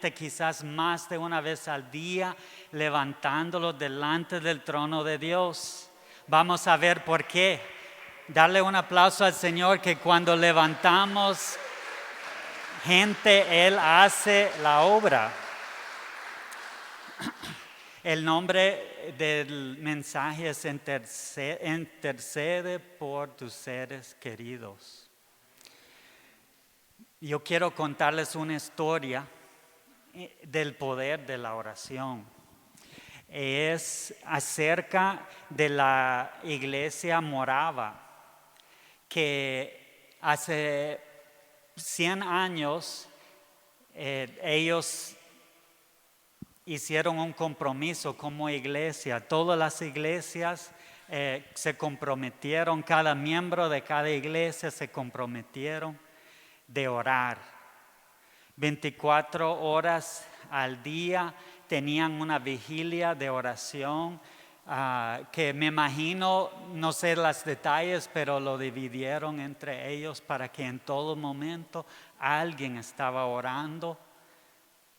quizás más de una vez al día, levantándolo delante del trono de Dios. Vamos a ver por qué. Darle un aplauso al Señor que cuando levantamos gente, Él hace la obra. El nombre del mensaje es intercede por tus seres queridos. Yo quiero contarles una historia del poder de la oración. Es acerca de la iglesia morava, que hace 100 años ellos hicieron un compromiso como iglesia. Todas las iglesias se comprometieron, cada miembro de cada iglesia se comprometieron de orar. 24 horas al día tenían una vigilia de oración que me imagino, no sé los detalles, pero lo dividieron entre ellos para que en todo momento alguien estaba orando.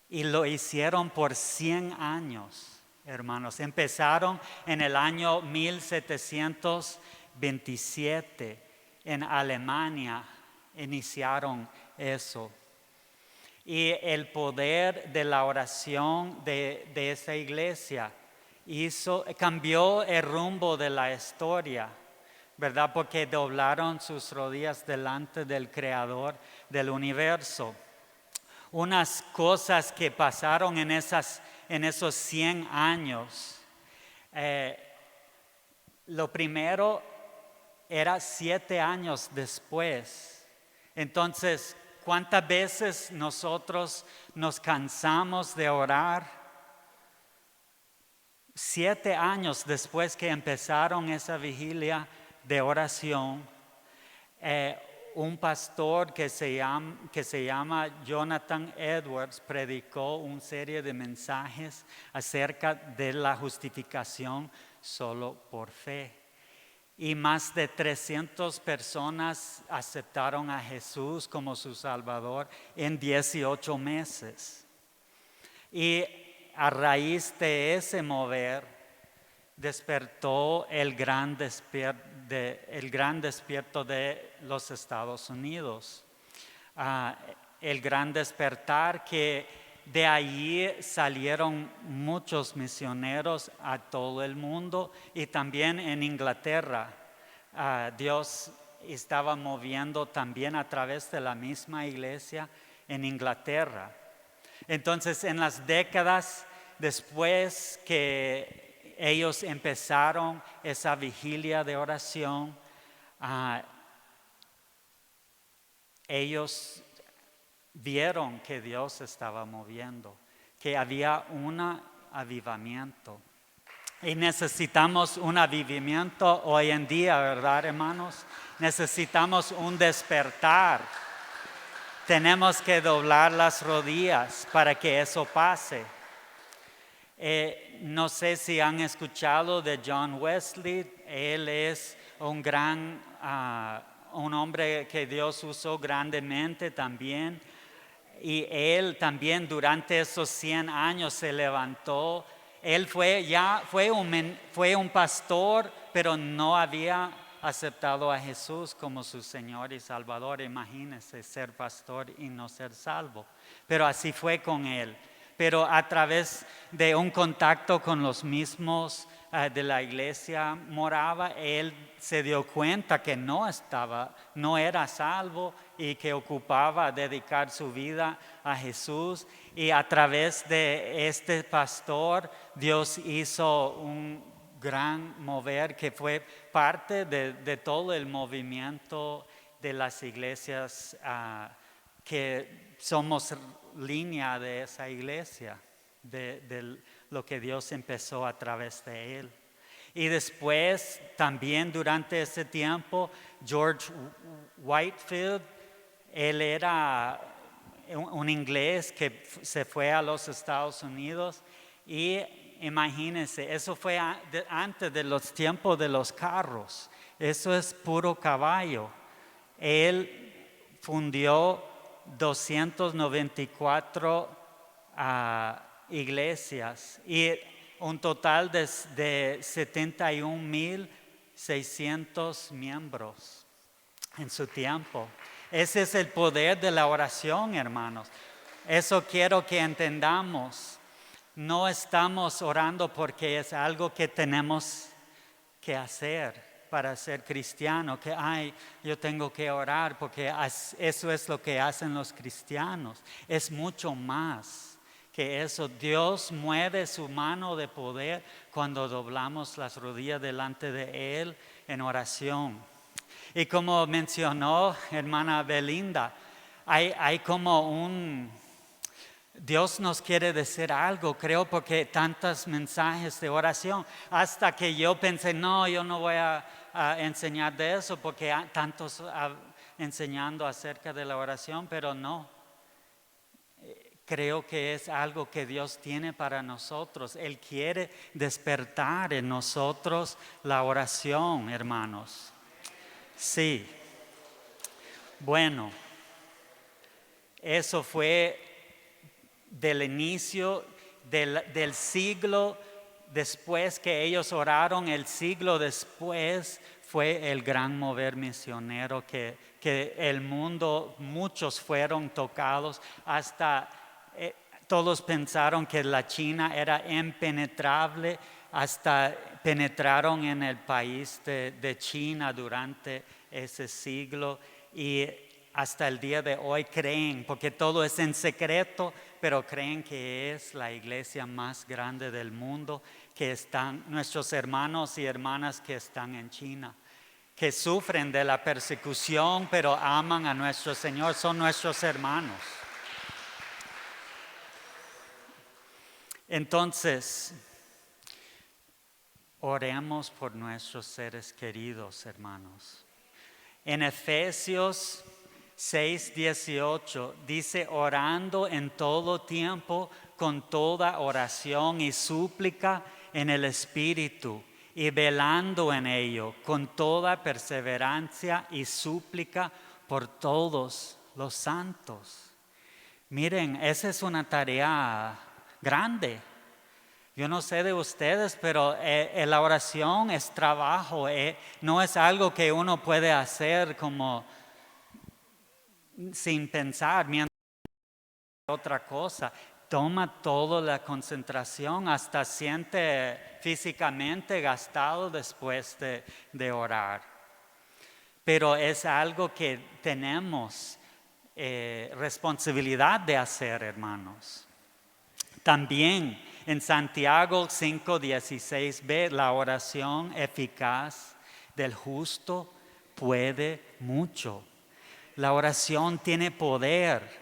Y lo hicieron por 100 años, hermanos. Empezaron en el año 1727 en Alemania, iniciaron eso. Y el poder de la oración de esa iglesia cambió el rumbo de la historia, ¿verdad? Porque doblaron sus rodillas delante del Creador del universo. Unas cosas que pasaron en esos 100 años. Lo primero era 7 años después. Entonces, ¿cuántas veces nosotros nos cansamos de orar? 7 años después que empezaron esa vigilia de oración, un pastor que se llama Jonathan Edwards predicó una serie de mensajes acerca de la justificación solo por fe. Y más de 300 personas aceptaron a Jesús como su Salvador en 18 meses. Y a raíz de ese mover, despertó el gran despierto de los Estados Unidos. El gran despertar que de allí salieron muchos misioneros a todo el mundo y también en Inglaterra. Dios estaba moviendo también a través de la misma iglesia en Inglaterra. Entonces, en las décadas después que ellos empezaron esa vigilia de oración, ellos vieron que Dios estaba moviendo, que había un avivamiento. Y necesitamos un avivamiento hoy en día, ¿verdad, hermanos? Necesitamos un despertar. Tenemos que doblar las rodillas para que eso pase. No sé si han escuchado de John Wesley. Él es un hombre que Dios usó grandemente también. Y él también durante esos 100 años se levantó. Él fue un pastor, pero no había aceptado a Jesús como su Señor y Salvador. Imagínense ser pastor y no ser salvo. Pero así fue con él. Pero a través de un contacto con los mismos de la iglesia morava, él se dio cuenta que no era salvo y que ocupaba dedicar su vida a Jesús. Y a través de este pastor, Dios hizo un gran mover que fue parte de todo el movimiento de las iglesias que somos línea de esa iglesia, de lo que Dios empezó a través de él. Y después, también durante ese tiempo, George Whitefield, él era un inglés que se fue a los Estados Unidos y imagínense, eso fue antes de los tiempos de los carros, eso es puro caballo. Él fundió 294 iglesias y un total de 71,600 miembros en su tiempo. Ese es el poder de la oración, hermanos. Eso quiero que entendamos. No estamos orando porque es algo que tenemos que hacer para ser cristiano, que yo tengo que orar porque eso es lo que hacen los cristianos. Es mucho más que eso. Dios mueve su mano de poder cuando doblamos las rodillas delante de Él en oración. Y como mencionó hermana Belinda, hay como Dios nos quiere decir algo, creo, porque tantos mensajes de oración, hasta que yo pensé, no, yo no voy a enseñar de eso, porque hay tantos enseñando acerca de la oración, pero no. Creo que es algo que Dios tiene para nosotros. Él quiere despertar en nosotros la oración, hermanos. Sí. Bueno, eso fue del inicio del siglo después que ellos oraron. El siglo después fue el gran mover misionero que el mundo, muchos fueron tocados, hasta todos pensaron que la China era impenetrable, hasta penetraron en el país de China durante ese siglo, y hasta el día de hoy creen, porque todo es en secreto, pero creen que es la iglesia más grande del mundo, que están nuestros hermanos y hermanas que están en China, que sufren de la persecución, pero aman a nuestro Señor, son nuestros hermanos. Entonces, oremos por nuestros seres queridos, hermanos. En Efesios 6:18 dice: orando en todo tiempo con toda oración y súplica en el Espíritu, y velando en ello con toda perseverancia y súplica por todos los santos. Miren, esa es una tarea grande. Yo no sé de ustedes, pero la oración es trabajo, no es algo que uno puede hacer como sin pensar mientras otra cosa. Toma toda la concentración, hasta siente físicamente gastado después de orar. Pero es algo que tenemos responsabilidad de hacer, hermanos. También en Santiago 5:16 la oración eficaz del justo puede mucho. La oración tiene poder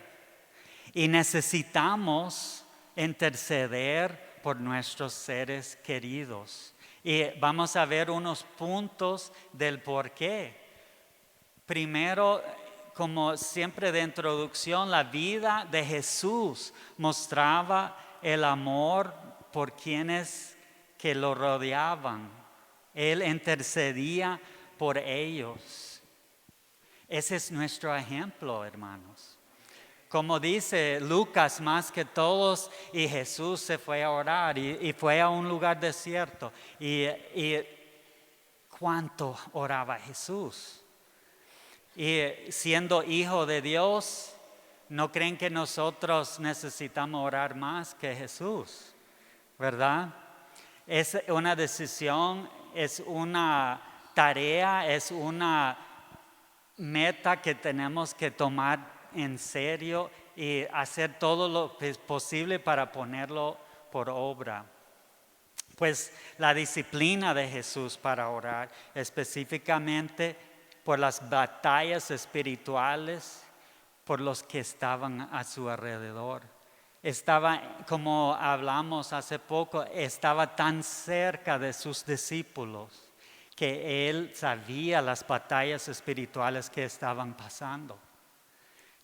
y necesitamos interceder por nuestros seres queridos. Y vamos a ver unos puntos del por qué. Primero, como siempre de introducción, la vida de Jesús mostraba el amor por quienes que lo rodeaban. Él intercedía por ellos. Ese es nuestro ejemplo, hermanos. Como dice Lucas, más que todos, y Jesús se fue a orar y fue a un lugar desierto. Y ¿cuánto oraba Jesús? Y siendo hijo de Dios, ¿no creen que nosotros necesitamos orar más que Jesús? ¿Verdad? Es una decisión, es una tarea, es una meta que tenemos que tomar en serio y hacer todo lo posible para ponerlo por obra. Pues la disciplina de Jesús para orar, específicamente por las batallas espirituales, por los que estaban a su alrededor. Estaba, como hablamos hace poco, estaba tan cerca de sus discípulos que él sabía las batallas espirituales que estaban pasando.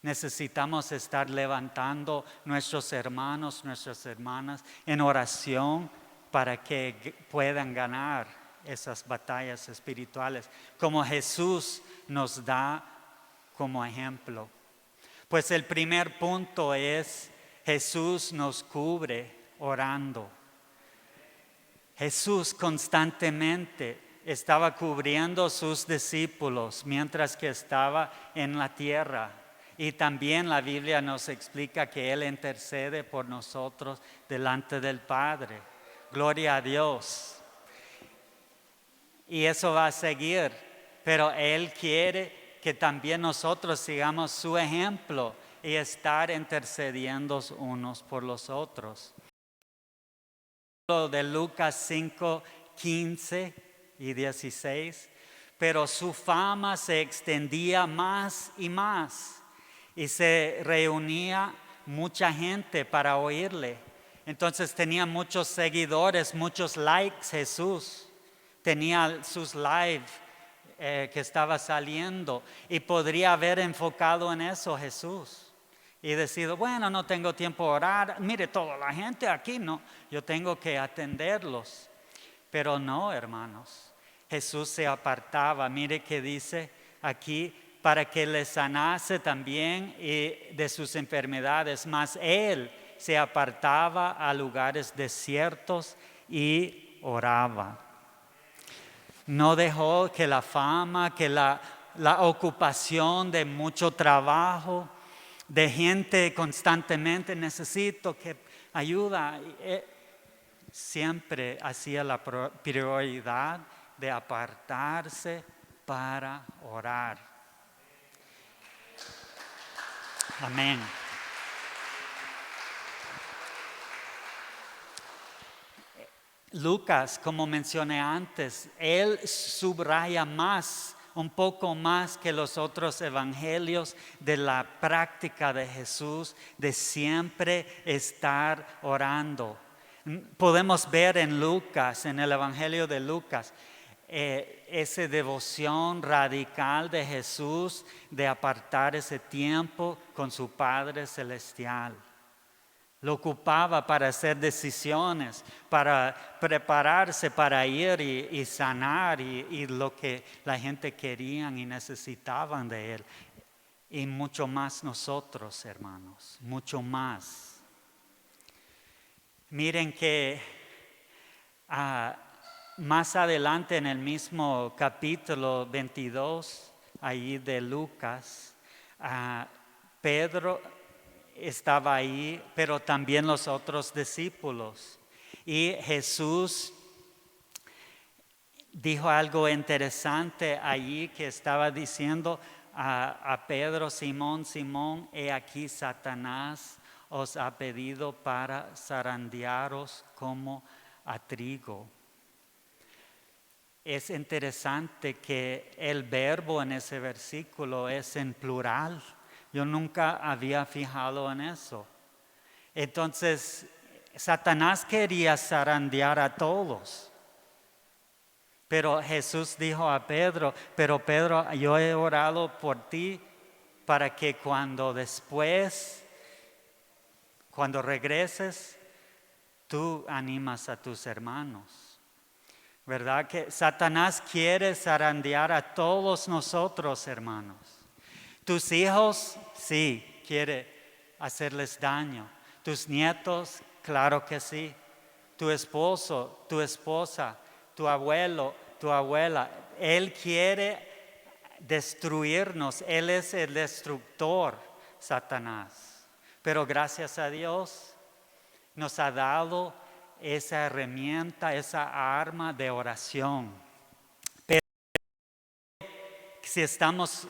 Necesitamos estar levantando nuestros hermanos, nuestras hermanas en oración para que puedan ganar esas batallas espirituales, como Jesús nos da como ejemplo. Pues el primer punto es Jesús nos cubre orando. Jesús constantemente estaba cubriendo a sus discípulos mientras que estaba en la tierra. Y también la Biblia nos explica que Él intercede por nosotros delante del Padre. Gloria a Dios. Y eso va a seguir, pero Él quiere que también nosotros sigamos su ejemplo y estar intercediendo unos por los otros. De Lucas 5, 15 y 16, pero su fama se extendía más y se reunía mucha gente para oírle. Entonces tenía muchos seguidores, muchos likes Jesús. Tenía sus live que estaba saliendo y podría haber enfocado en eso Jesús. Y decido, bueno, no tengo tiempo a orar. Mire, toda la gente aquí, no. Yo tengo que atenderlos. Pero no, hermanos. Jesús se apartaba. Mire que dice aquí, para que les sanase también de sus enfermedades. Mas Él se apartaba a lugares desiertos y oraba. No dejó que la fama, que la ocupación de mucho trabajo, de gente constantemente necesito que ayuda. Siempre hacía la prioridad de apartarse para orar. Amén. Lucas, como mencioné antes, él subraya un poco más que los otros evangelios de la práctica de Jesús de siempre estar orando. Podemos ver en Lucas, en el evangelio de Lucas, esa devoción radical de Jesús de apartar ese tiempo con su Padre Celestial. Lo ocupaba para hacer decisiones, para prepararse para ir y sanar y lo que la gente quería y necesitaban de Él. Y mucho más nosotros, hermanos, mucho más. Miren que más adelante en el mismo capítulo 22, ahí de Lucas, Pedro estaba ahí, pero también los otros discípulos. Y Jesús dijo algo interesante allí que estaba diciendo a Pedro: Simón, Simón, he aquí Satanás os ha pedido para zarandearos como a trigo. Es interesante que el verbo en ese versículo es en plural. Yo nunca había fijado en eso. Entonces, Satanás quería zarandear a todos. Pero Jesús dijo a Pedro, pero Pedro, yo he orado por ti para que cuando regreses, tú animas a tus hermanos. ¿Verdad que Satanás quiere zarandear a todos nosotros, hermanos? Tus hijos, sí, quiere hacerles daño. Tus nietos, claro que sí. Tu esposo, tu esposa, tu abuelo, tu abuela. Él quiere destruirnos. Él es el destructor, Satanás. Pero gracias a Dios nos ha dado esa herramienta, esa arma de oración. Pero si estamos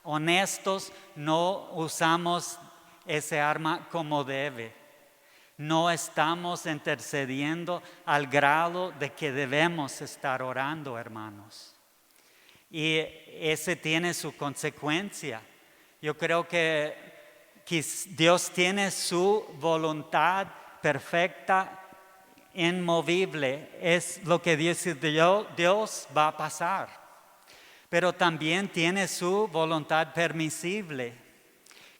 honestos, no usamos ese arma como debe. No estamos intercediendo al grado de que debemos estar orando, hermanos. Y ese tiene su consecuencia. Yo creo que Dios tiene su voluntad perfecta, inmovible. Es lo que dice Dios va a pasar. Pero también tiene su voluntad permisible,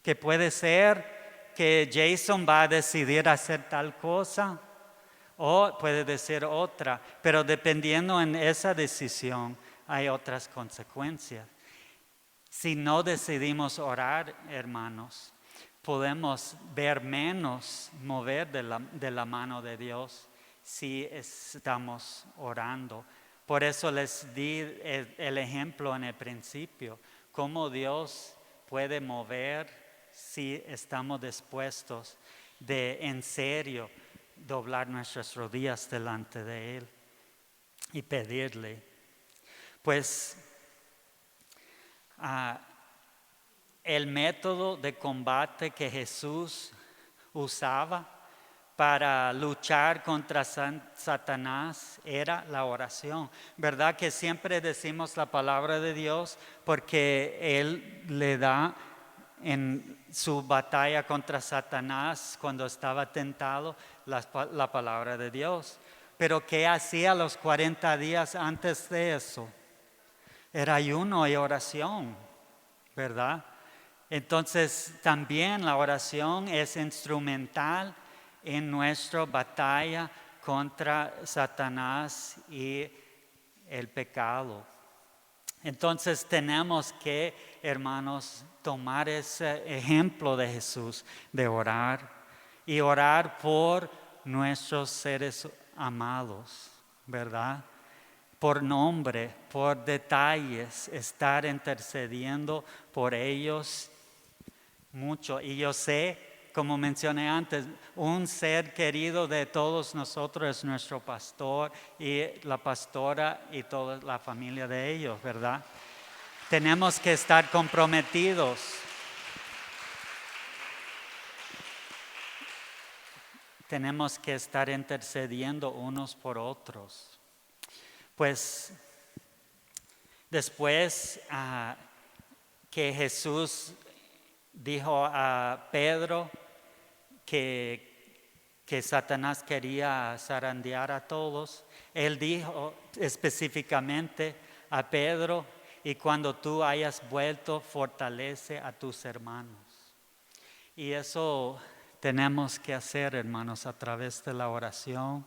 que puede ser que Jason va a decidir hacer tal cosa o puede decir otra, pero dependiendo en esa decisión hay otras consecuencias. Si no decidimos orar, hermanos, podemos ver menos mover de la mano de Dios si estamos orando. Por eso les di el ejemplo en el principio, cómo Dios puede mover si estamos dispuestos de en serio doblar nuestras rodillas delante de Él y pedirle. Pues el método de combate que Jesús usaba para luchar contra Satanás era la oración. ¿Verdad que siempre decimos la palabra de Dios? Porque Él le da en su batalla contra Satanás cuando estaba tentado la palabra de Dios. Pero ¿qué hacía los 40 días antes de eso? Era ayuno y oración, ¿verdad? Entonces también la oración es instrumental en nuestra batalla contra Satanás y el pecado. Entonces tenemos que, hermanos, tomar ese ejemplo de Jesús, de orar y orar por nuestros seres amados, ¿verdad? Por nombre, por detalles, estar intercediendo por ellos mucho. Y yo sé, como mencioné antes, un ser querido de todos nosotros es nuestro pastor y la pastora y toda la familia de ellos, ¿verdad? Tenemos que estar comprometidos. Tenemos que estar intercediendo unos por otros. Pues después que Jesús dijo a Pedro que Satanás quería zarandear a todos, Él dijo específicamente a Pedro, y cuando tú hayas vuelto, fortalece a tus hermanos. Y eso tenemos que hacer, hermanos, a través de la oración,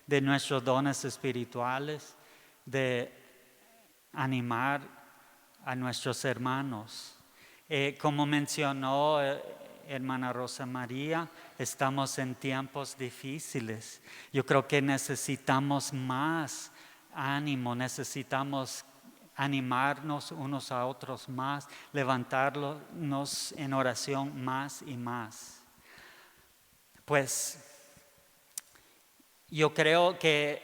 de nuestros dones espirituales, de animar a nuestros hermanos. Como mencionó hermana Rosa María, estamos en tiempos difíciles. Yo creo que necesitamos más ánimo, necesitamos animarnos unos a otros más, levantarnos en oración más y más. Pues yo creo que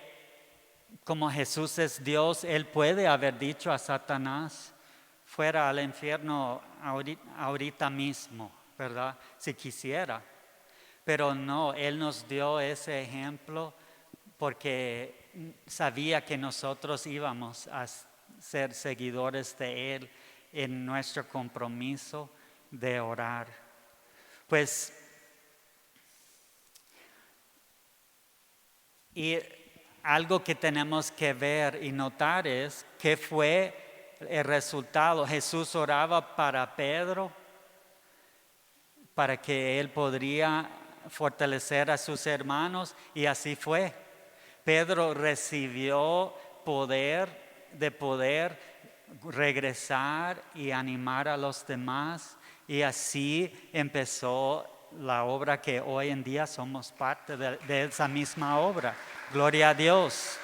como Jesús es Dios, Él puede haber dicho a Satanás, fuera al infierno ahorita mismo, ¿verdad? Si quisiera. Pero no, Él nos dio ese ejemplo porque sabía que nosotros íbamos a ser seguidores de Él en nuestro compromiso de orar. Pues, y algo que tenemos que ver y notar es qué fue el resultado. Jesús oraba para Pedro, para que él podría fortalecer a sus hermanos, y así fue. Pedro recibió poder regresar y animar a los demás, y así empezó la obra que hoy en día somos parte de esa misma obra. Gloria a Dios.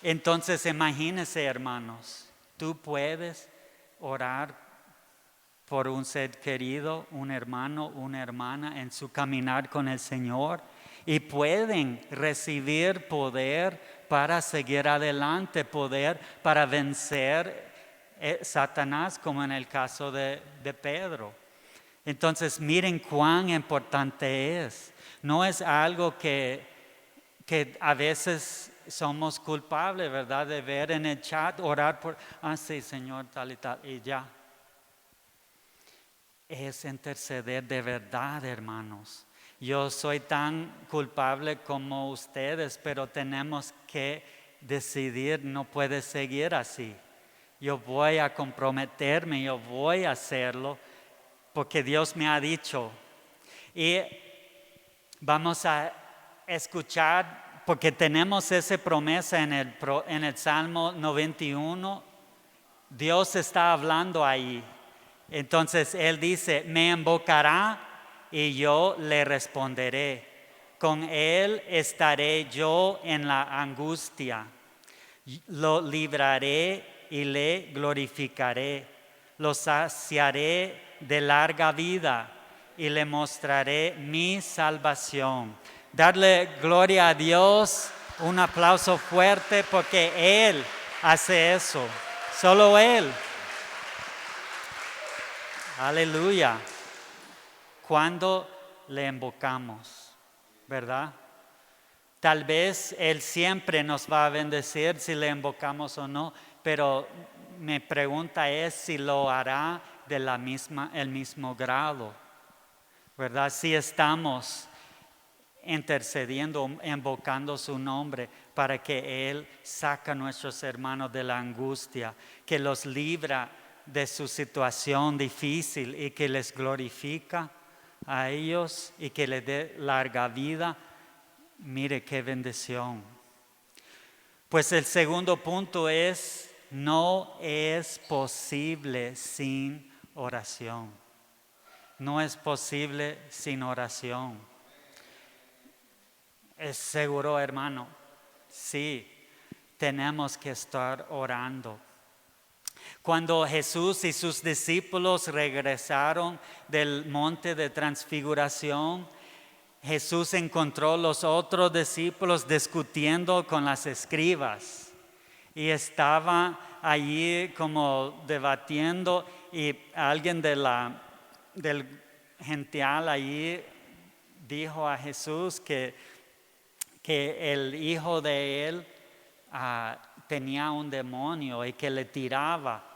Entonces imagínense, hermanos, tú puedes orar por un ser querido, un hermano, una hermana en su caminar con el Señor, y pueden recibir poder para seguir adelante, poder para vencer Satanás, como en el caso de Pedro. Entonces miren cuán importante es. No es algo que a veces somos culpables, ¿verdad? De ver en el chat, orar por, sí, Señor, tal y tal, y ya. Es interceder de verdad, hermanos. Yo soy tan culpable como ustedes, pero tenemos que decidir, no puede seguir así. Yo voy a comprometerme, yo voy a hacerlo, porque Dios me ha dicho. Y vamos a escuchar, porque tenemos esa promesa en el Salmo 91. Dios está hablando ahí. Entonces Él dice, me invocará y yo le responderé. Con Él estaré yo en la angustia. Lo libraré y le glorificaré. Lo saciaré de larga vida y le mostraré mi salvación. Darle gloria a Dios, un aplauso fuerte porque Él hace eso. Solo Él. Aleluya. Cuando le invocamos, ¿verdad? Tal vez Él siempre nos va a bendecir si le invocamos o no, pero mi pregunta es si lo hará de el mismo grado, ¿verdad? Si estamos intercediendo, invocando su nombre para que Él saque a nuestros hermanos de la angustia, que los libra de su situación difícil y que les glorifica a ellos y que les dé larga vida. Mire qué bendición. Pues el segundo punto es, no es posible sin oración. No es posible sin oración. ¿Es seguro, hermano? Sí, tenemos que estar orando. Cuando Jesús y sus discípulos regresaron del monte de transfiguración, Jesús encontró los otros discípulos discutiendo con las escribas y estaba allí como debatiendo y alguien del gential allí dijo a Jesús que el hijo de él tenía un demonio y que le tiraba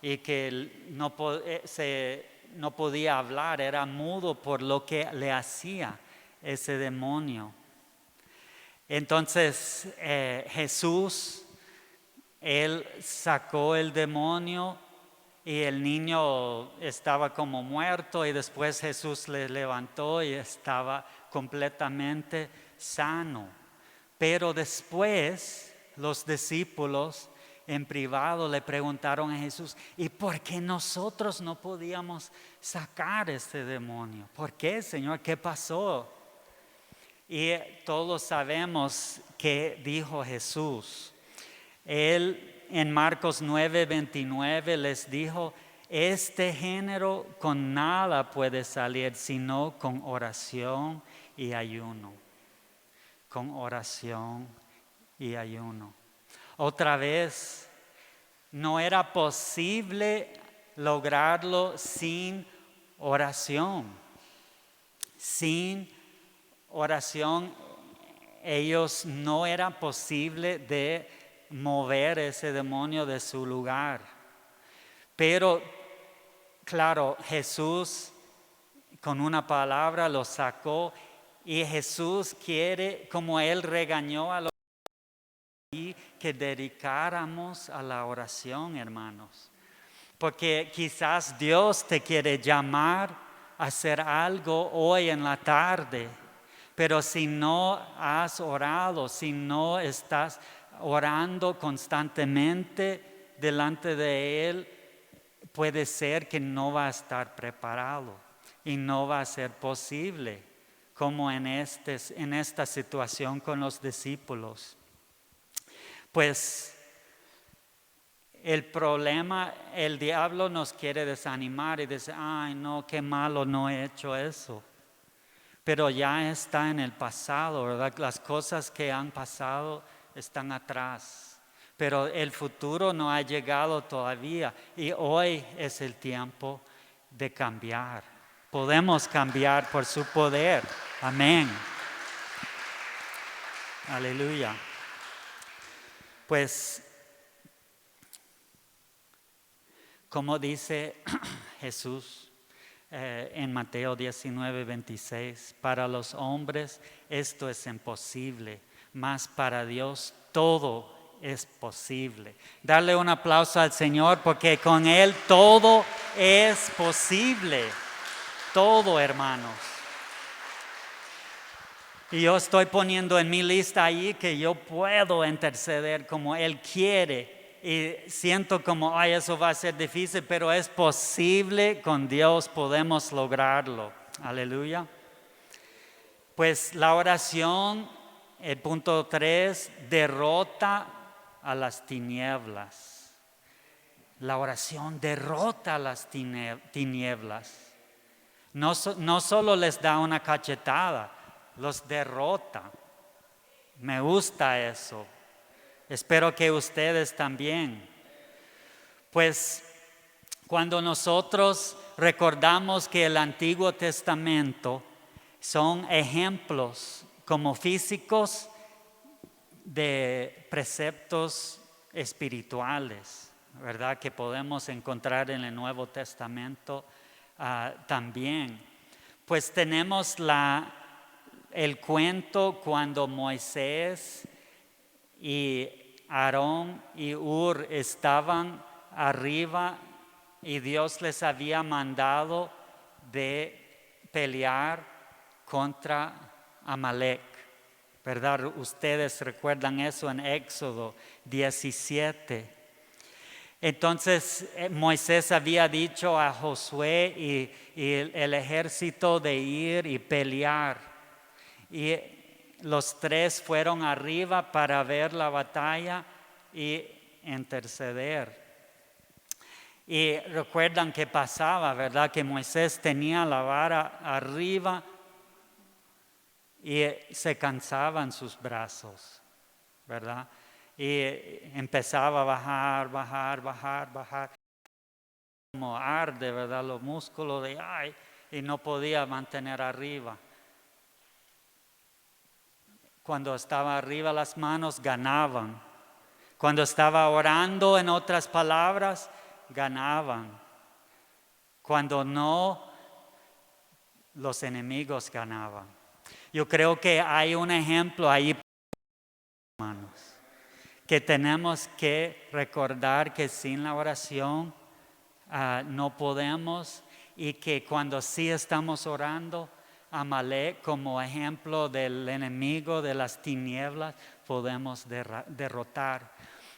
y que él no podía hablar, era mudo por lo que le hacía ese demonio. Entonces Jesús, Él sacó el demonio y el niño estaba como muerto y después Jesús le levantó y estaba completamente sano. Pero después los discípulos en privado le preguntaron a Jesús, ¿y por qué nosotros no podíamos sacar este demonio? ¿Por qué, Señor? ¿Qué pasó? Y todos sabemos qué dijo Jesús. Él en Marcos 9:29 les dijo, este género con nada puede salir sino con oración y ayuno. Con oración y ayuno. Otra vez, no era posible lograrlo sin oración. Sin oración, ellos no era posible de mover ese demonio de su lugar. Pero, claro, Jesús con una palabra lo sacó y Jesús quiere, como Él regañó a los que dedicáramos a la oración, hermanos. Porque quizás Dios te quiere llamar a hacer algo hoy en la tarde. Pero si no has orado, si no estás orando constantemente delante de Él, puede ser que no va a estar preparado y no va a ser posible, como en esta situación con los discípulos. Pues el problema, el diablo nos quiere desanimar y dice, ay no, qué malo, no he hecho eso. Pero ya está en el pasado, ¿verdad? Las cosas que han pasado están atrás. Pero el futuro no ha llegado todavía y hoy es el tiempo de cambiar. Podemos cambiar por su poder. Amén. Aleluya. Pues, como dice Jesús en Mateo 19:26, para los hombres esto es imposible, mas para Dios todo es posible. Darle un aplauso al Señor porque con Él todo es posible. Todo, hermanos. Y yo estoy poniendo en mi lista ahí que yo puedo interceder como Él quiere y siento como, ay, eso va a ser difícil, pero es posible, con Dios podemos lograrlo. Aleluya. Pues la oración, el punto 3, derrota a las tinieblas. La oración derrota a las tinieblas. No solo les da una cachetada, los derrota. Me gusta eso. Espero que ustedes también. Pues cuando nosotros recordamos que el Antiguo Testamento son ejemplos como físicos de preceptos espirituales, ¿verdad? Que podemos encontrar en el Nuevo Testamento también. Pues tenemos el cuento cuando Moisés y Aarón y Hur estaban arriba y Dios les había mandado de pelear contra Amalek, ¿verdad? Ustedes recuerdan eso en Éxodo 17. Entonces Moisés había dicho a Josué y el ejército de ir y pelear. Y los tres fueron arriba para ver la batalla y interceder. Y recuerdan que pasaba, ¿verdad? Que Moisés tenía la vara arriba y se cansaban sus brazos, ¿verdad? Y empezaba a bajar. Como arde, ¿verdad? Los músculos y no podía mantener arriba. Cuando estaba arriba las manos, ganaban. Cuando estaba orando, en otras palabras, ganaban. Cuando no, los enemigos ganaban. Yo creo que hay un ejemplo ahí, hermanos, que tenemos que recordar que sin la oración no podemos, y que cuando sí estamos orando, Amalek como ejemplo del enemigo de las tinieblas podemos derrotar.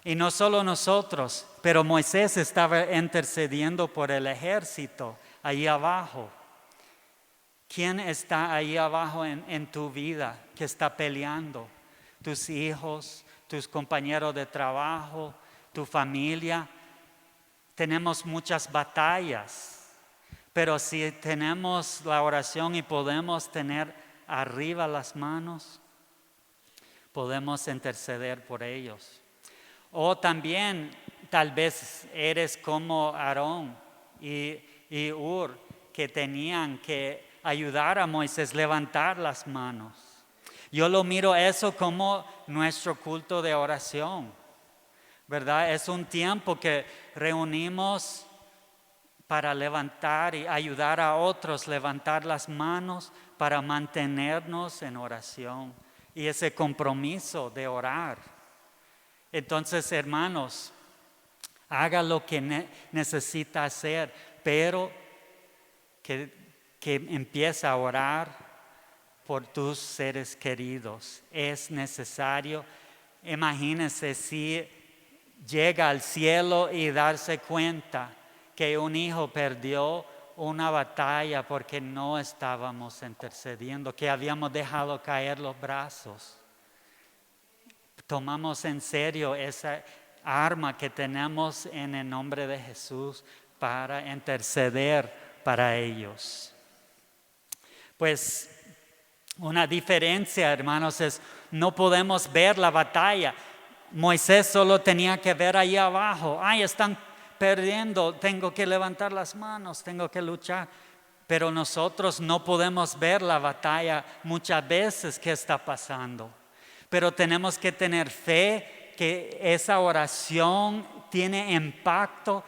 Y no solo nosotros, pero Moisés estaba intercediendo por el ejército ahí abajo. ¿Quién está ahí abajo en tu vida que está peleando? Tus hijos, tus compañeros de trabajo, tu familia. Tenemos muchas batallas. Pero si tenemos la oración y podemos tener arriba las manos, podemos interceder por ellos. O también tal vez eres como Aarón y Hur, que tenían que ayudar a Moisés a levantar las manos. Yo lo miro eso como nuestro culto de oración, ¿verdad? Es un tiempo que reunimos para levantar y ayudar a otros, levantar las manos para mantenernos en oración y ese compromiso de orar. Entonces, hermanos, haga lo que necesita hacer, pero que empiece a orar por tus seres queridos. Es necesario. Imagínense si llega al cielo y darse cuenta que un hijo perdió una batalla porque no estábamos intercediendo, que habíamos dejado caer los brazos. Tomamos en serio esa arma que tenemos en el nombre de Jesús para interceder para ellos. Pues una diferencia, hermanos, es no podemos ver la batalla. Moisés solo tenía que ver ahí abajo. Están perdiendo, tengo que levantar las manos, tengo que luchar. Pero nosotros no podemos ver la batalla muchas veces que está pasando. Pero tenemos que tener fe que esa oración tiene impacto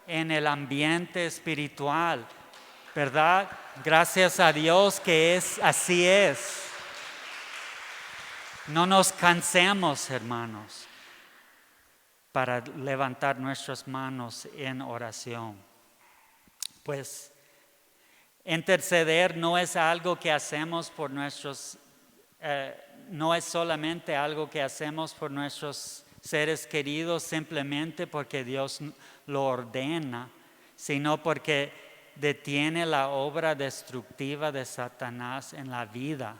en el ambiente espiritual, ¿verdad? Gracias a Dios que así es. No nos cansemos, hermanos, para levantar nuestras manos en oración. Pues interceder no es algo que hacemos no es solamente algo que hacemos por nuestros seres queridos simplemente porque Dios lo ordena, sino porque detiene la obra destructiva de Satanás en la vida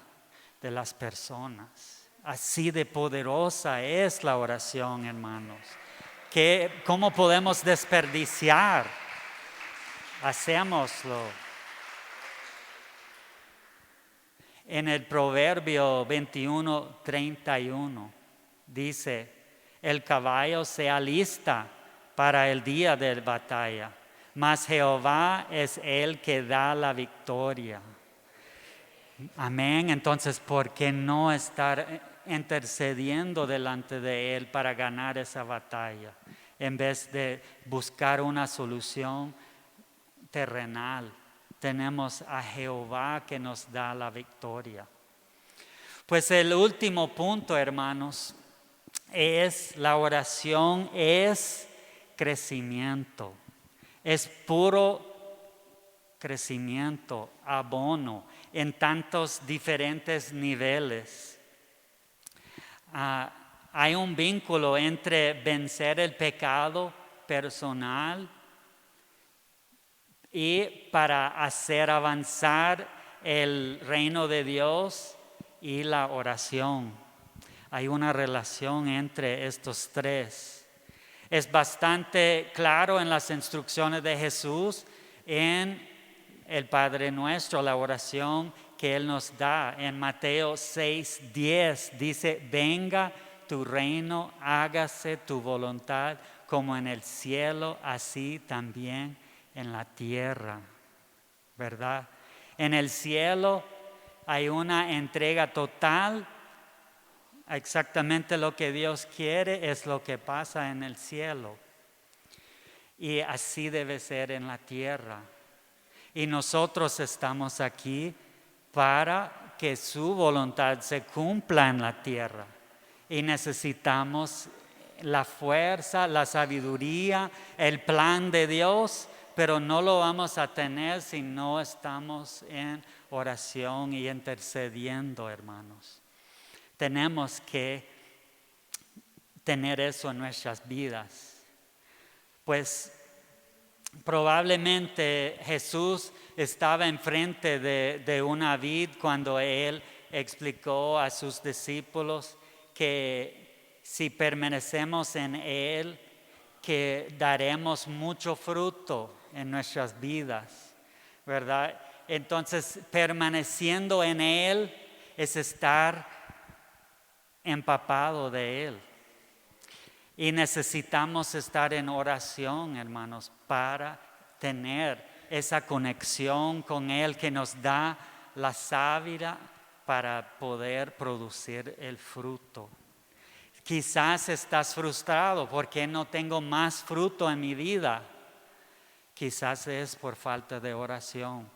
de las personas. Así de poderosa es la oración, hermanos. ¿Cómo podemos desperdiciar? Hacémoslo. En el Proverbio 21:31 dice: el caballo se alista para el día de batalla, mas Jehová es el que da la victoria. Amén. Entonces, ¿por qué no estar intercediendo delante de Él para ganar esa batalla, en vez de buscar una solución terrenal? Tenemos a Jehová que nos da la victoria. Pues el último punto, hermanos, es la oración, es crecimiento, es puro crecimiento, abono en tantos diferentes niveles. Hay un vínculo entre vencer el pecado personal y para hacer avanzar el reino de Dios y la oración. Hay una relación entre estos tres. Es bastante claro en las instrucciones de Jesús, en el Padre Nuestro, la oración que Él nos da. En Mateo 6:10 dice: venga tu reino, hágase tu voluntad, como en el cielo, así también en la tierra, ¿verdad? En el cielo hay una entrega total. Exactamente lo que Dios quiere es lo que pasa en el cielo. Y así debe ser en la tierra. Y nosotros estamos aquí para que su voluntad se cumpla en la tierra. Y necesitamos la fuerza, la sabiduría, el plan de Dios, pero no lo vamos a tener si no estamos en oración y intercediendo, hermanos. Tenemos que tener eso en nuestras vidas. Pues probablemente Jesús estaba enfrente de una vid cuando Él explicó a sus discípulos que si permanecemos en Él, que daremos mucho fruto en nuestras vidas, ¿verdad? Entonces, permaneciendo en Él es estar empapado de Él. Y necesitamos estar en oración, hermanos, para tener esa conexión con Él que nos da la savia para poder producir el fruto. Quizás estás frustrado porque no tengo más fruto en mi vida. Quizás es por falta de oración,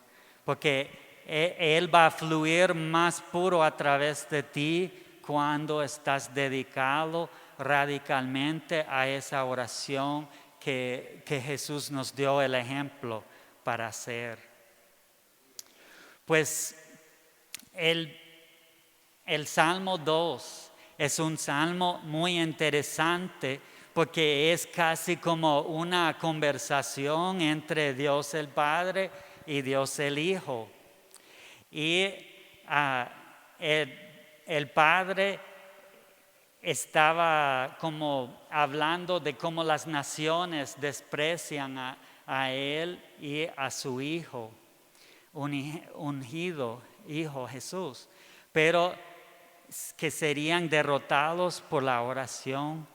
porque Él va a fluir más puro a través de ti cuando estás dedicado radicalmente a esa oración que Jesús nos dio el ejemplo para hacer. Pues el Salmo 2 es un salmo muy interesante porque es casi como una conversación entre Dios el Padre y Dios el Hijo. Y el Padre estaba como hablando de cómo las naciones desprecian a Él y a su Hijo, ungido Hijo Jesús, pero que serían derrotados por la oración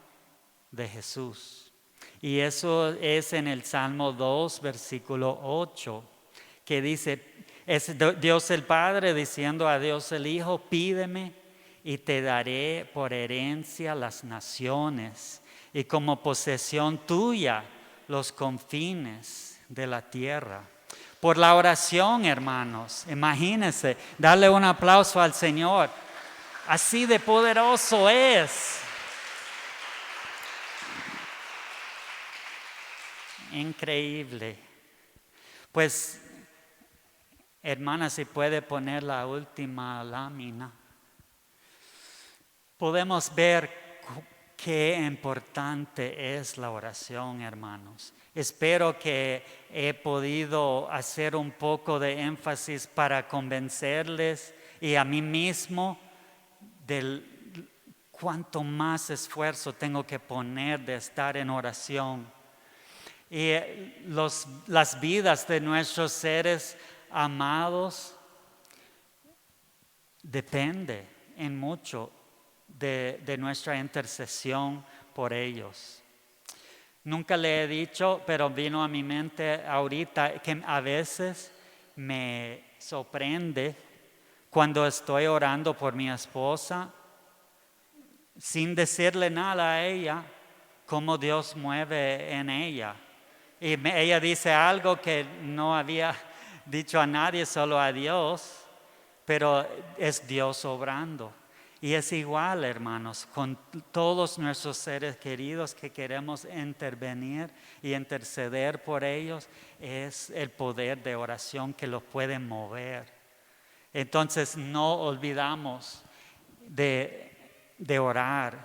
de Jesús. Y eso es en el Salmo 2, versículo 8, que dice, es Dios el Padre diciendo a Dios el Hijo: pídeme y te daré por herencia las naciones y como posesión tuya los confines de la tierra. Por la oración, hermanos, imagínense, darle un aplauso al Señor. Así de poderoso es. Increíble. Pues, hermana, si puede poner la última lámina. Podemos ver qué importante es la oración, hermanos. Espero que he podido hacer un poco de énfasis para convencerles y a mí mismo del cuánto más esfuerzo tengo que poner de estar en oración. Y las vidas de nuestros seres amados depende en mucho de nuestra intercesión por ellos. Nunca le he dicho, pero vino a mi mente ahorita que a veces me sorprende cuando estoy orando por mi esposa, sin decirle nada a ella, cómo Dios mueve en ella. Y ella dice algo que no había dicho a nadie, solo a Dios, pero es Dios obrando. Y es igual, hermanos, con todos nuestros seres queridos que queremos intervenir y interceder por ellos, es el poder de oración que los puede mover. Entonces no olvidamos de orar.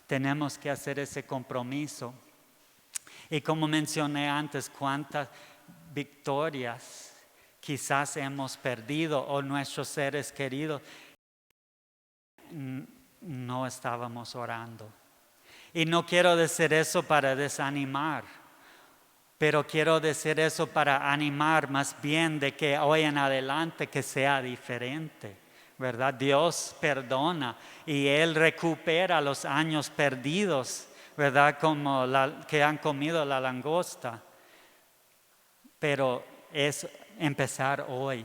Tenemos que hacer ese compromiso. Y como mencioné antes, cuántas victorias quizás hemos perdido o nuestros seres queridos no estábamos orando. Y no quiero decir eso para desanimar, pero quiero decir eso para animar más bien de que hoy en adelante que sea diferente, ¿verdad? Dios perdona y Él recupera los años perdidos, ¿verdad? Como que han comido la langosta. Pero es empezar hoy.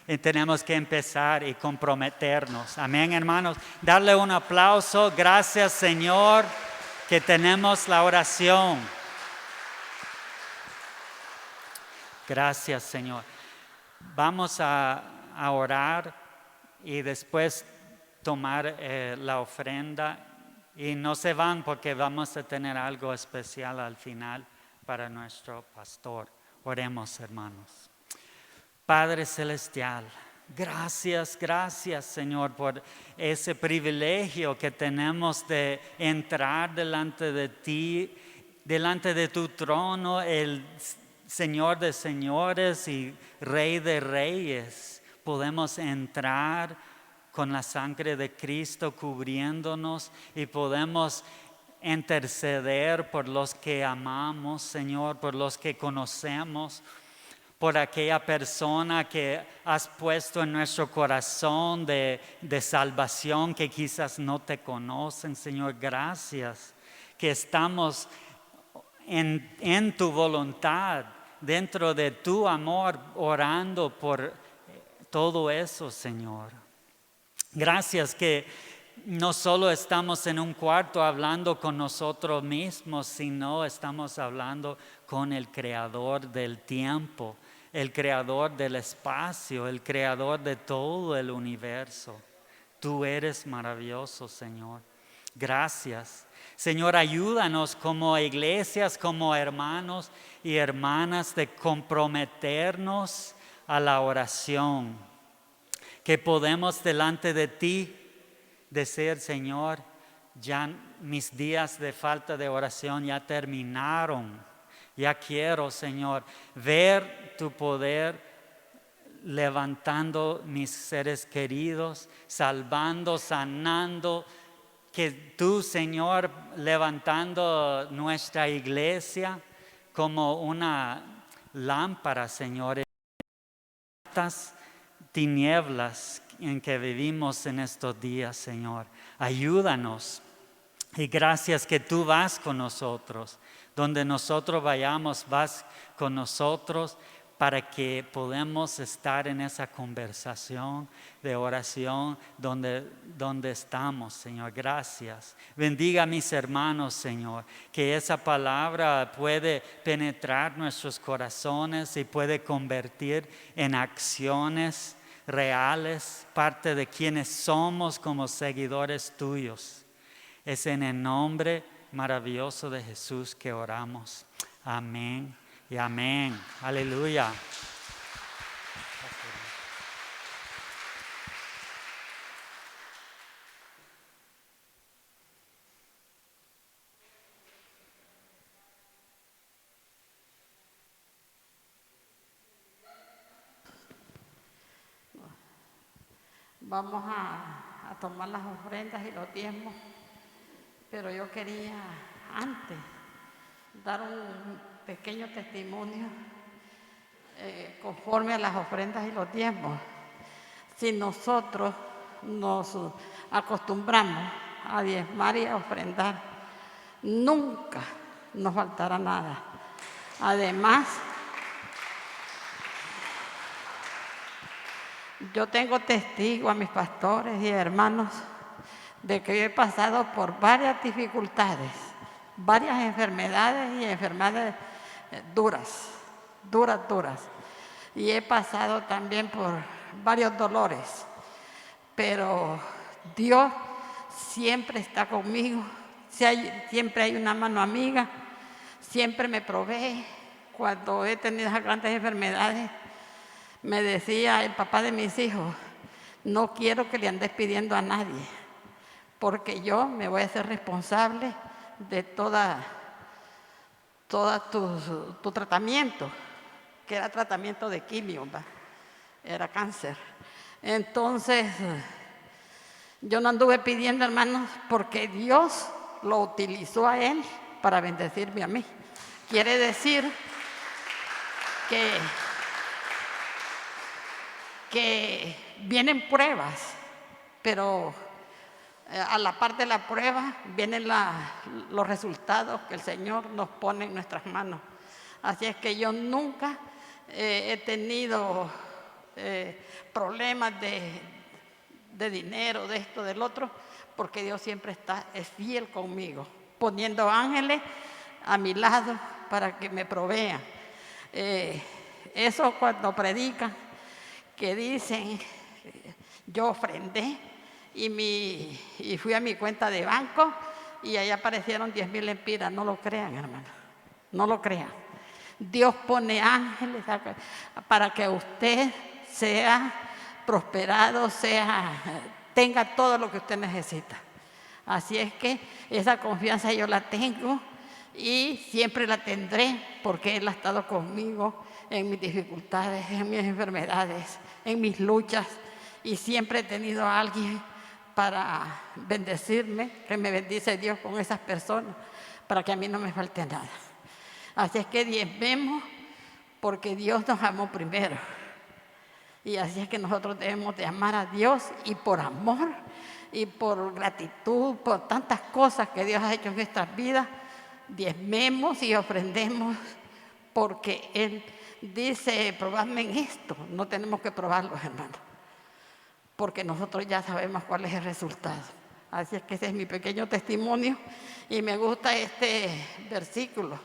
Y tenemos que empezar y comprometernos. Amén, hermanos. Darle un aplauso. Gracias, Señor, que tenemos la oración. Gracias, Señor. Vamos a orar y después tomar la ofrenda. Y no se van porque vamos a tener algo especial al final para nuestro pastor. Oremos, hermanos. Padre Celestial, gracias, Señor, por ese privilegio que tenemos de entrar delante de ti, delante de tu trono, el Señor de señores y Rey de reyes. Podemos entrar con la sangre de Cristo cubriéndonos y podemos interceder por los que amamos, Señor, por los que conocemos, por aquella persona que has puesto en nuestro corazón de salvación que quizás no te conocen, Señor. Gracias que estamos en tu voluntad, dentro de tu amor, orando por todo eso, Señor. Gracias que no solo estamos en un cuarto hablando con nosotros mismos, sino estamos hablando con el Creador del tiempo, el Creador del espacio, el Creador de todo el universo. Tú eres maravilloso, Señor. Gracias. Señor, ayúdanos como iglesias, como hermanos y hermanas de comprometernos a la oración. Que podemos delante de ti decir, Señor, ya mis días de falta de oración ya terminaron. Ya quiero, Señor, ver tu poder levantando mis seres queridos, salvando, sanando. Que tú, Señor, levantando nuestra iglesia como una lámpara, Señor, en estas tinieblas en que vivimos en estos días, Señor. Ayúdanos. Y gracias que tú vas con nosotros. Donde nosotros vayamos, vas con nosotros para que podamos estar en esa conversación de oración donde estamos, Señor. Gracias. Bendiga a mis hermanos, Señor, que esa palabra puede penetrar nuestros corazones y puede convertir en acciones reales, parte de quienes somos como seguidores tuyos. Es en el nombre maravilloso de Jesús que oramos. Amén y amén. Aleluya. Vamos a tomar las ofrendas y los diezmos, pero yo quería antes dar un pequeño testimonio conforme a las ofrendas y los diezmos. Si nosotros nos acostumbramos a diezmar y a ofrendar, nunca nos faltará nada. Además, yo tengo testigos a mis pastores y hermanos de que yo he pasado por varias dificultades, varias enfermedades y enfermedades duras. Y he pasado también por varios dolores, pero Dios siempre está conmigo, siempre hay una mano amiga, siempre me provee. Cuando he tenido esas grandes enfermedades, me decía el papá de mis hijos, no quiero que le andes pidiendo a nadie, porque yo me voy a hacer responsable de toda tu tratamiento, que era tratamiento de quimio, era cáncer. Entonces, yo no anduve pidiendo, hermanos, porque Dios lo utilizó a él para bendecirme a mí. Quiere decir que vienen pruebas, pero a la par de la prueba vienen los resultados que el Señor nos pone en nuestras manos. Así es que yo nunca he tenido problemas de dinero, de esto, del otro, porque Dios siempre es fiel conmigo, poniendo ángeles a mi lado para que me provean. Eso cuando predican, que dicen, yo ofrendé y fui a mi cuenta de banco y ahí aparecieron 10,000 lempiras. No lo crean, hermano, no lo crean. Dios pone ángeles para que usted sea prosperado, tenga todo lo que usted necesita. Así es que esa confianza yo la tengo y siempre la tendré, porque Él ha estado conmigo en mis dificultades, en mis enfermedades, en mis luchas, y siempre he tenido a alguien para bendecirme, que me bendice Dios con esas personas, para que a mí no me falte nada. Así es que diezmemos, porque Dios nos amó primero. Y así es que nosotros debemos de amar a Dios, y por amor y por gratitud, por tantas cosas que Dios ha hecho en nuestras vidas, diezmemos y ofrendemos, porque Él dice, probadme en esto. No tenemos que probarlo, hermanos, porque nosotros ya sabemos cuál es el resultado. Así es que ese es mi pequeño testimonio, y me gusta este versículo,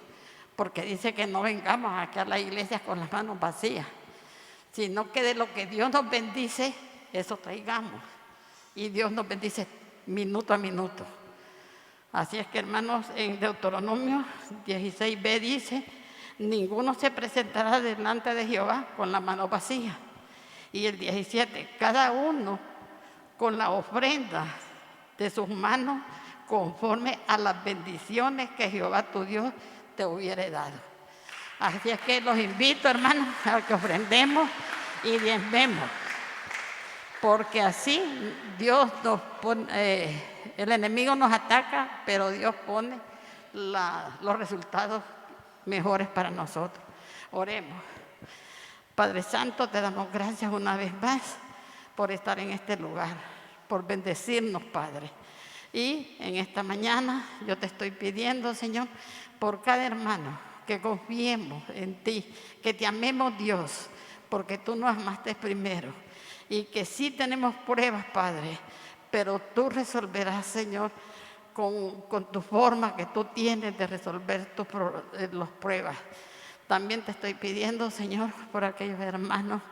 porque dice que no vengamos aquí a la iglesia con las manos vacías, sino que de lo que Dios nos bendice, eso traigamos. Y Dios nos bendice minuto a minuto. Así es que, hermanos, en Deuteronomio 16b dice, ninguno se presentará delante de Jehová con la mano vacía. Y el 17, cada uno con la ofrenda de sus manos conforme a las bendiciones que Jehová tu Dios te hubiere dado. Así es que los invito, hermanos, a que ofrendemos y diezmemos, porque así Dios nos pone, el enemigo nos ataca, pero Dios pone los resultados mejores para nosotros. Oremos. Padre Santo, te damos gracias una vez más por estar en este lugar, por bendecirnos, Padre. Y en esta mañana yo te estoy pidiendo, Señor, por cada hermano, que confiemos en ti, que te amemos, Dios, porque tú nos amaste primero. Y que sí tenemos pruebas, Padre, pero tú resolverás, Señor, con tu forma que tú tienes de resolver las pruebas. También te estoy pidiendo, Señor, por aquellos hermanos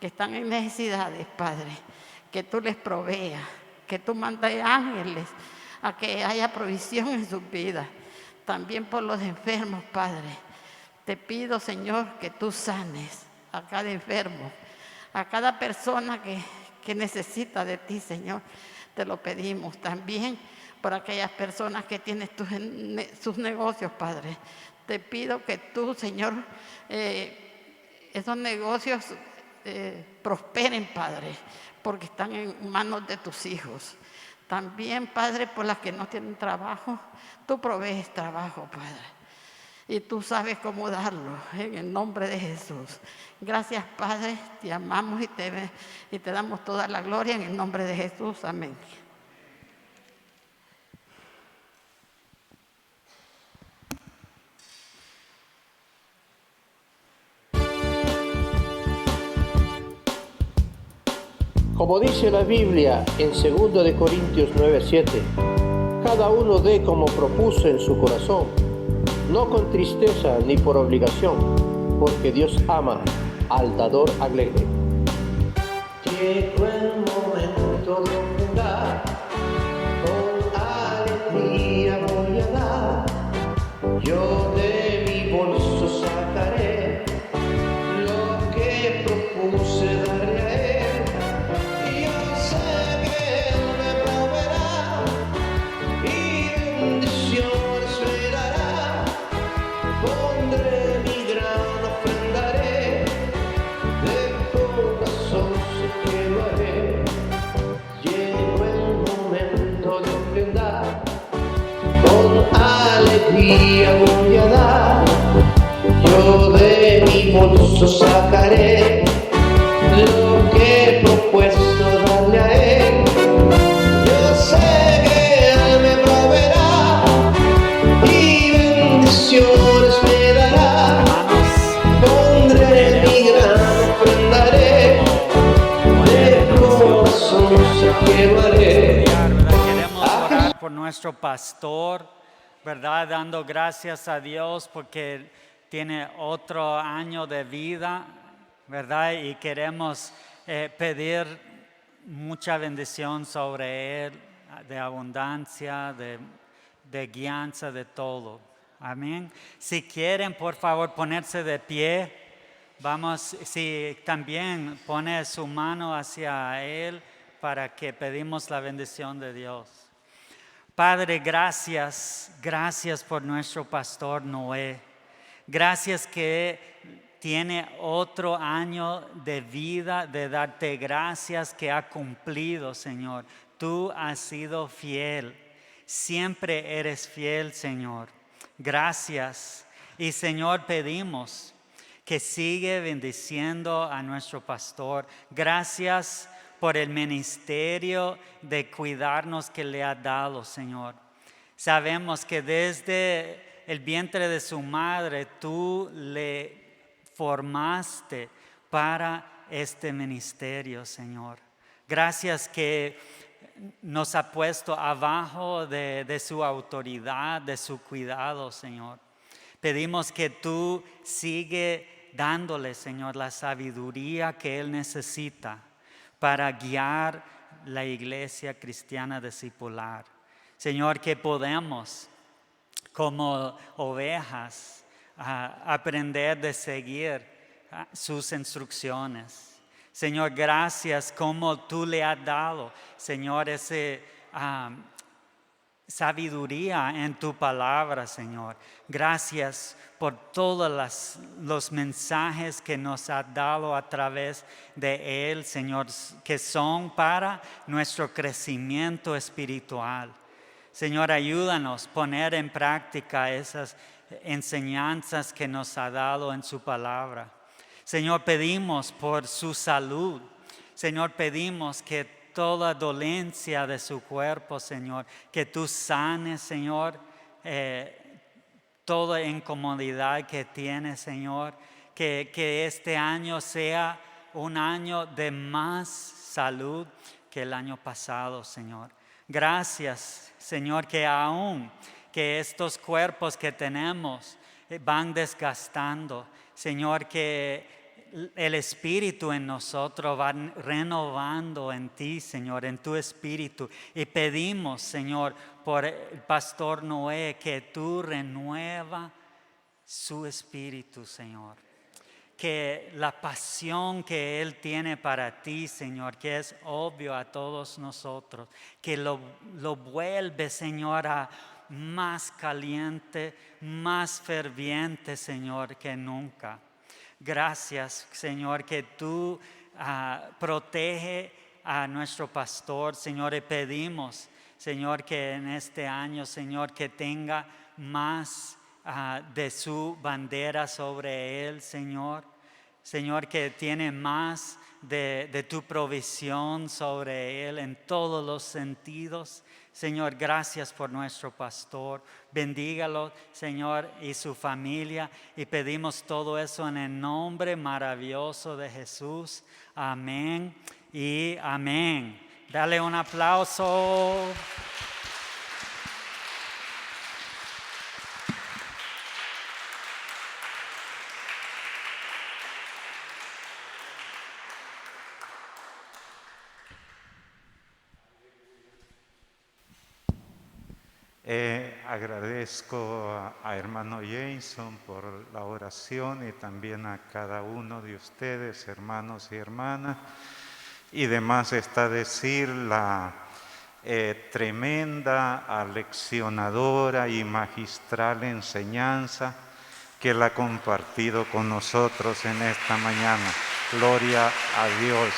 que están en necesidades, Padre, que tú les proveas, que tú mandes ángeles a que haya provisión en sus vidas. También por los enfermos, Padre, te pido, Señor, que tú sanes a cada enfermo, a cada persona que necesita de ti, Señor. Te lo pedimos también por aquellas personas que tienen sus negocios, Padre. Te pido que tú, Señor, esos negocios prosperen, Padre, porque están en manos de tus hijos. También, Padre, por las que no tienen trabajo, tú provees trabajo, Padre. Y tú sabes cómo darlo, en el nombre de Jesús. Gracias, Padre, te amamos y te damos toda la gloria en el nombre de Jesús. Amén. Como dice la Biblia en 2 de Corintios 9:7, cada uno dé como propuso en su corazón, no con tristeza ni por obligación, porque Dios ama al dador alegre. Llegó el momento de ofrendar, con alegría voy a dar, yo de mi bolso sacaré lo que propuse darle a él, y yo sé que él me proveerá y bendiciones me dará, pondré mi grano, ofrendaré, de corazón sé que lo haré. Llegó el momento de ofrendar, con alegría voy a dar, yo de mi bolso sacaré lo que he propuesto darle a él. Yo sé que él me proveerá y bendiciones me dará, Hermanos, pondré mi grano, ofrendaré, de corazón sé que lo haré. ¿verdad? Queremos orar por nuestro pastor, ¿verdad? Dando gracias a Dios porque tiene otro año de vida, ¿verdad? Y queremos pedir mucha bendición sobre él, de abundancia, de guianza, de todo. Amén. Si quieren, por favor, ponerse de pie. Vamos, si también pone su mano hacia él para que pedimos la bendición de Dios. Padre, gracias por nuestro pastor Noé. Gracias que tiene otro año de vida, de darte gracias que ha cumplido, Señor. Tú has sido fiel, siempre eres fiel, Señor. Gracias. Y Señor, pedimos que sigue bendiciendo a nuestro pastor. Gracias por el ministerio de cuidarnos que le ha dado, Señor. Sabemos que desde el vientre de su madre tú le formaste para este ministerio, Señor. Gracias que nos ha puesto abajo de su autoridad, de su cuidado, Señor. Pedimos que tú sigue dándole, Señor, la sabiduría que él necesita para guiar la iglesia cristiana discipular. Señor, que podemos como ovejas aprender de seguir sus instrucciones. Señor, gracias como tú le has dado, Señor, ese sabiduría en tu palabra, Señor. Gracias por todos los mensajes que nos has dado a través de él, Señor, que son para nuestro crecimiento espiritual. Señor, ayúdanos a poner en práctica esas enseñanzas que nos ha dado en su palabra. Señor, pedimos por su salud. Señor, pedimos que toda dolencia de su cuerpo, Señor, que tú sanes, Señor, toda incomodidad que tiene, Señor, que este año sea un año de más salud que el año pasado, Señor. Gracias, Señor, que aún que estos cuerpos que tenemos van desgastando, Señor, que el Espíritu en nosotros va renovando en ti, Señor, en tu Espíritu. Y pedimos, Señor, por el pastor Noé, que tú renueva su espíritu, Señor. Que la pasión que él tiene para ti, Señor, que es obvio a todos nosotros, que lo vuelve, Señor, a más caliente, más ferviente, Señor, que nunca. Gracias, Señor, que tú protege a nuestro pastor, Señor, y pedimos, Señor, que en este año, Señor, que tenga más de su bandera sobre él, Señor. Señor, que tiene más de tu provisión sobre él en todos los sentidos. Señor, gracias por nuestro pastor. Bendígalo, Señor, y su familia. Y pedimos todo eso en el nombre maravilloso de Jesús. Amén y amén. Dale un aplauso. Agradezco a hermano Jason por la oración y también a cada uno de ustedes, hermanos y hermanas. Y demás está decir la tremenda, aleccionadora y magistral enseñanza que Él ha compartido con nosotros en esta mañana. Gloria a Dios.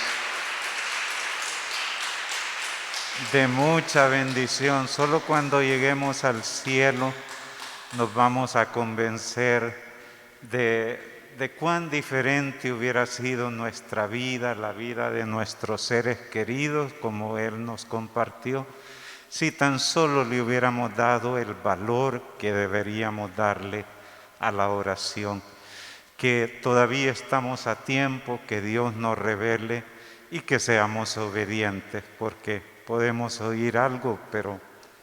De mucha bendición. Solo cuando lleguemos al cielo nos vamos a convencer de cuán diferente hubiera sido nuestra vida, la vida de nuestros seres queridos, como Él nos compartió, si tan solo le hubiéramos dado el valor que deberíamos darle a la oración. Que todavía estamos a tiempo, que Dios nos revele y que seamos obedientes, porque podemos oír algo, pero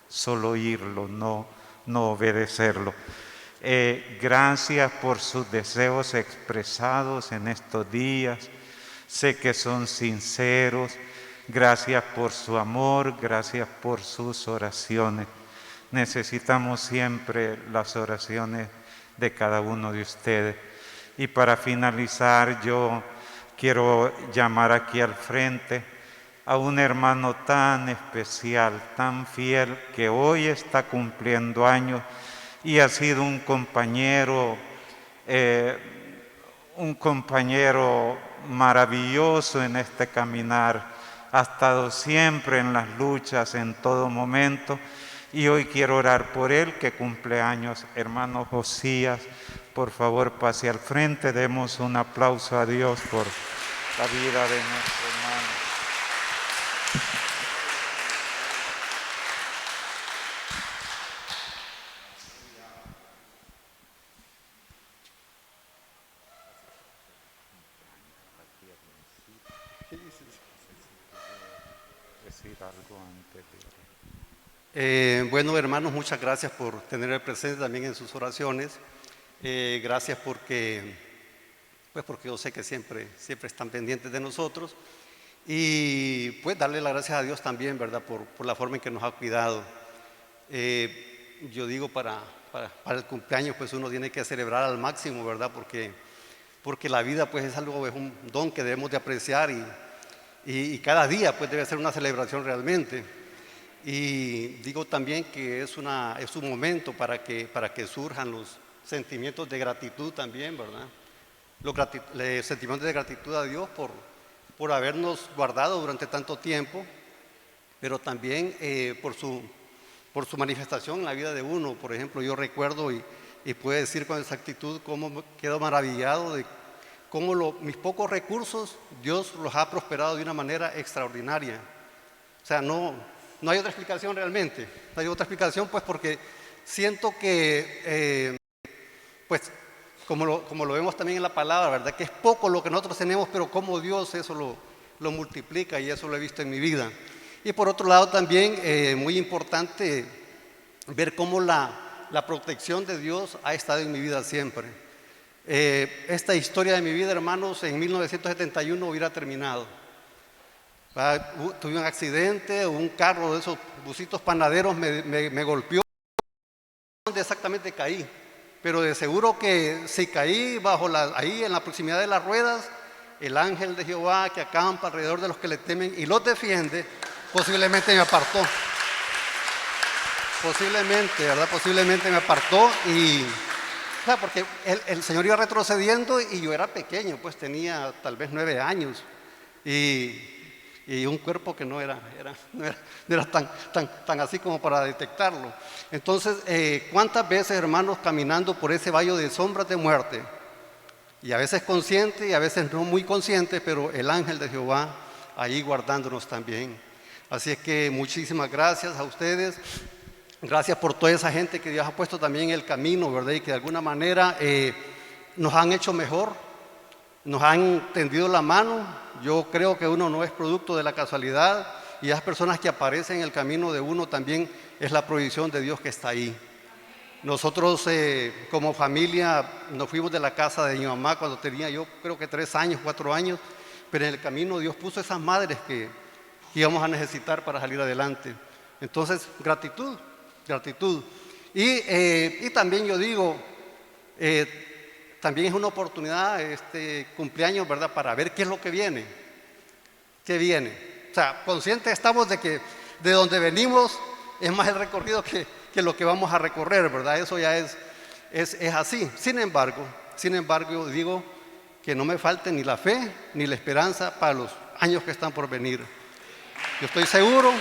solo oírlo, no obedecerlo. Gracias por sus deseos expresados en estos días. Sé que son sinceros. Gracias por su amor, gracias por sus oraciones. Necesitamos siempre las oraciones de cada uno de ustedes. Y para finalizar, yo quiero llamar aquí al frente a un hermano tan especial, tan fiel, que hoy está cumpliendo años y ha sido un compañero maravilloso en este caminar. Ha estado siempre en las luchas, en todo momento, y hoy quiero orar por él, que cumple años. Hermano Josías, por favor pase al frente, demos un aplauso a Dios por la vida de nuestro hermano. Bueno, hermanos, muchas gracias por tener presente también en sus oraciones. Gracias porque yo sé que siempre están pendientes de nosotros. Y pues darle las gracias a Dios también, ¿verdad? Por la forma en que nos ha cuidado. Yo digo, para el cumpleaños, pues uno tiene que celebrar al máximo, ¿verdad? Porque la vida, pues es un don que debemos de apreciar y cada día, pues debe ser una celebración realmente. Y digo también que es un momento para que surjan los sentimientos de gratitud también, ¿verdad? Los sentimientos de gratitud a Dios por habernos guardado durante tanto tiempo, pero también por su manifestación en la vida de uno. Por ejemplo, yo recuerdo y puedo decir con exactitud cómo quedo maravillado de cómo mis pocos recursos Dios los ha prosperado de una manera extraordinaria. O sea, no hay otra explicación realmente. No hay otra explicación, pues, porque siento que, pues, como lo vemos también en la palabra, ¿verdad? Que es poco lo que nosotros tenemos, pero como Dios eso lo multiplica, y eso lo he visto en mi vida. Y por otro lado también, muy importante ver cómo la protección de Dios ha estado en mi vida siempre. Esta historia de mi vida, hermanos, en 1971 hubiera terminado. Tuve un accidente, un carro de esos busitos panaderos me golpeó. ¿Dónde exactamente caí? Pero de seguro que si caí ahí en la proximidad de las ruedas, el ángel de Jehová que acampa alrededor de los que le temen y los defiende, posiblemente me apartó. Posiblemente, ¿verdad? Posiblemente me apartó Claro, porque el Señor iba retrocediendo y yo era pequeño, pues tenía tal vez 9 años y un cuerpo que no era tan así como para detectarlo. Entonces, ¿cuántas veces, hermanos, caminando por ese valle de sombras de muerte? Y a veces consciente y a veces no muy consciente, pero el ángel de Jehová ahí guardándonos también. Así es que muchísimas gracias a ustedes. Gracias por toda esa gente que Dios ha puesto también en el camino, ¿verdad? Y que de alguna manera nos han hecho mejor, nos han tendido la mano. Yo creo que uno no es producto de la casualidad y las personas que aparecen en el camino de uno también es la provisión de Dios que está ahí. Nosotros como familia nos fuimos de la casa de mi mamá cuando tenía yo creo que 3 años, 4 años, pero en el camino Dios puso esas madres que íbamos a necesitar para salir adelante. Entonces, gratitud. Y también yo digo, también es una oportunidad este cumpleaños, ¿verdad? Para ver qué es lo que viene. ¿Qué viene? O sea, conscientes estamos de que de donde venimos es más el recorrido que lo que vamos a recorrer, ¿verdad? Eso ya es así. Sin embargo, yo digo que no me falte ni la fe ni la esperanza para los años que están por venir. Yo estoy seguro,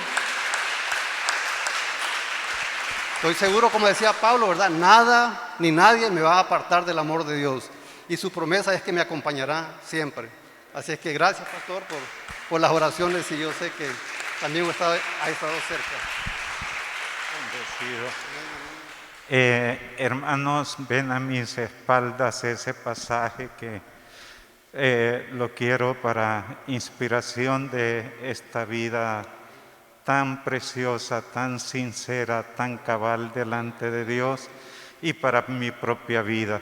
como decía Pablo, ¿verdad? Nada ni nadie me va a apartar del amor de Dios. Y su promesa es que me acompañará siempre. Así es que gracias, pastor, por las oraciones y yo sé que también ha estado cerca. Hermanos, ven a mis espaldas ese pasaje que lo quiero para inspiración de esta vida tan preciosa, tan sincera, tan cabal delante de Dios y para mi propia vida.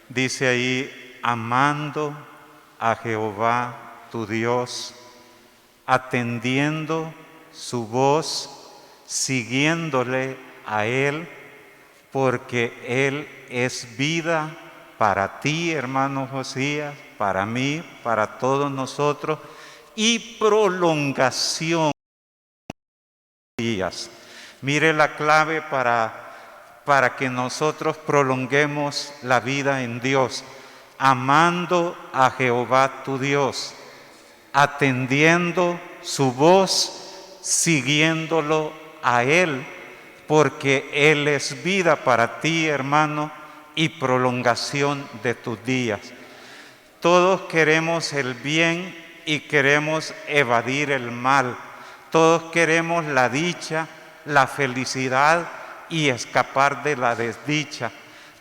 Dice ahí, amando a Jehová tu Dios, atendiendo su voz, siguiéndole a Él, porque Él es vida para ti, hermano Josías, para mí, para todos nosotros, y prolongación. Mire la clave para que nosotros prolonguemos la vida en Dios, amando a Jehová tu Dios, atendiendo su voz, siguiéndolo a Él, porque Él es vida para ti, hermano, y prolongación de tus días. Todos queremos el bien y queremos evadir el mal. Todos queremos la dicha, la felicidad y escapar de la desdicha.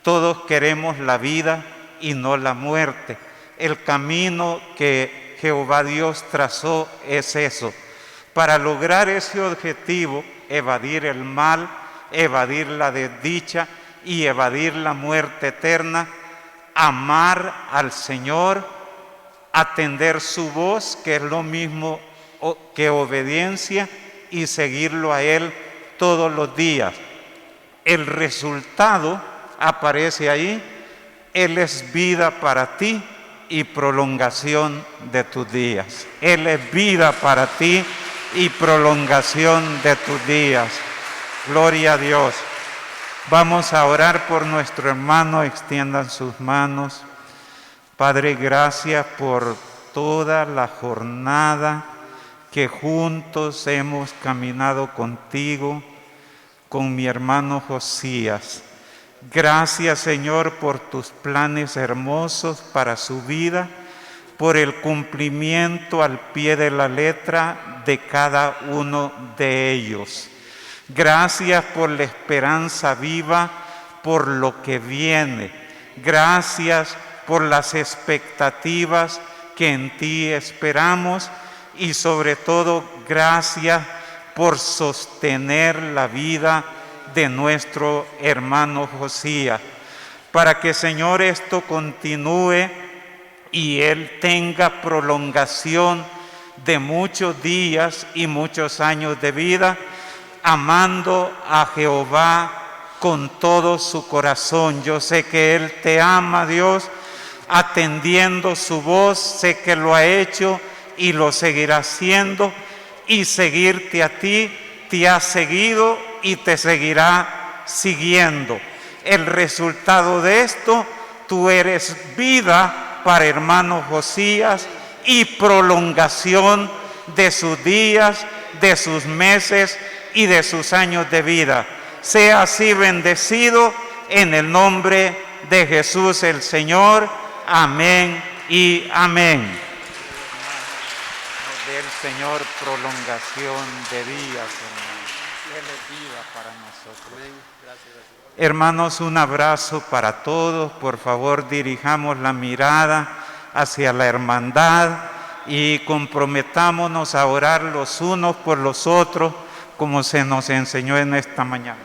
Todos queremos la vida y no la muerte. El camino que Jehová Dios trazó es eso. Para lograr ese objetivo, evadir el mal, evadir la desdicha y evadir la muerte eterna, amar al Señor, atender su voz, que es lo mismo que obediencia, y seguirlo a Él todos los días. El resultado aparece ahí. Él es vida para ti y prolongación de tus días. Él es vida para ti y prolongación de tus días. Gloria a Dios. Vamos a orar por nuestro hermano. Extiendan sus manos. Padre, gracias por toda la jornada que juntos hemos caminado contigo, con mi hermano Josías. Gracias, Señor, por tus planes hermosos para su vida, por el cumplimiento al pie de la letra de cada uno de ellos. Gracias por la esperanza viva, por lo que viene. Gracias por las expectativas que en ti esperamos y sobre todo gracias por sostener la vida de nuestro hermano Josías, para que, Señor, esto continúe y él tenga prolongación de muchos días y muchos años de vida, amando a Jehová con todo su corazón. Yo sé que él te ama, Dios, atendiendo su voz, sé que lo ha hecho y lo seguirá haciendo, y seguirte a ti, te ha seguido y te seguirá siguiendo. el resultado de esto, tú eres vida para hermano Josías y prolongación de sus días, de sus meses y de sus años de vida. Sea así bendecido en el nombre de Jesús el Señor. Amén y amén. Del Señor prolongación de días, hermanos. Él es vida para nosotros. Hermanos, un abrazo para todos. Por favor, dirijamos la mirada hacia la hermandad y comprometámonos a orar los unos por los otros, como se nos enseñó en esta mañana.